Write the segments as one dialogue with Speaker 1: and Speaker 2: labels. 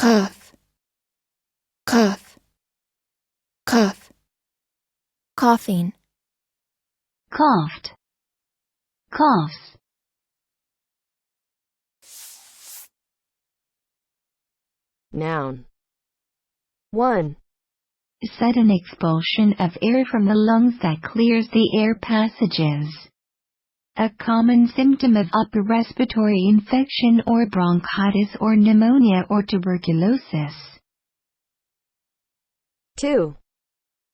Speaker 1: cough, cough, cough. Coughing,
Speaker 2: coughed, coughs.
Speaker 3: Noun. 1.
Speaker 2: Sudden expulsion of air from the lungs that clears the air passages. A common symptom of upper respiratory infection or bronchitis or pneumonia or tuberculosis.
Speaker 3: 2.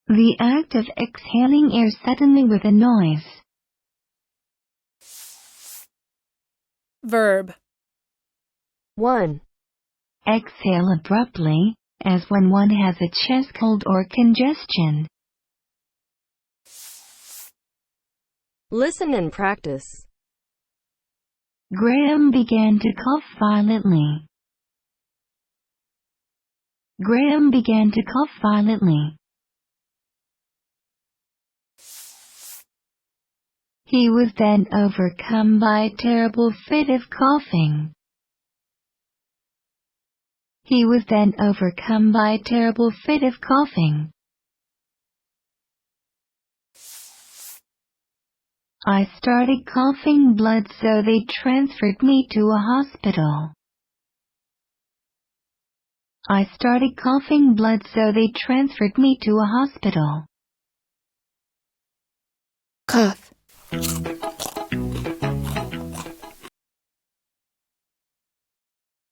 Speaker 2: The act of exhaling air suddenly with a noise.
Speaker 1: verb,
Speaker 3: 1.
Speaker 2: Exhale abruptly, as when one has a chest cold or congestion.
Speaker 3: Listen and practice.
Speaker 2: Graham began to cough violently. Graham began to cough violently. He was then overcome by a terrible fit of coughing. He was then overcome by a terrible fit of coughing. I started coughing blood, so they transferred me to a hospital. I started coughing blood, so they transferred me to a hospital.
Speaker 1: cough.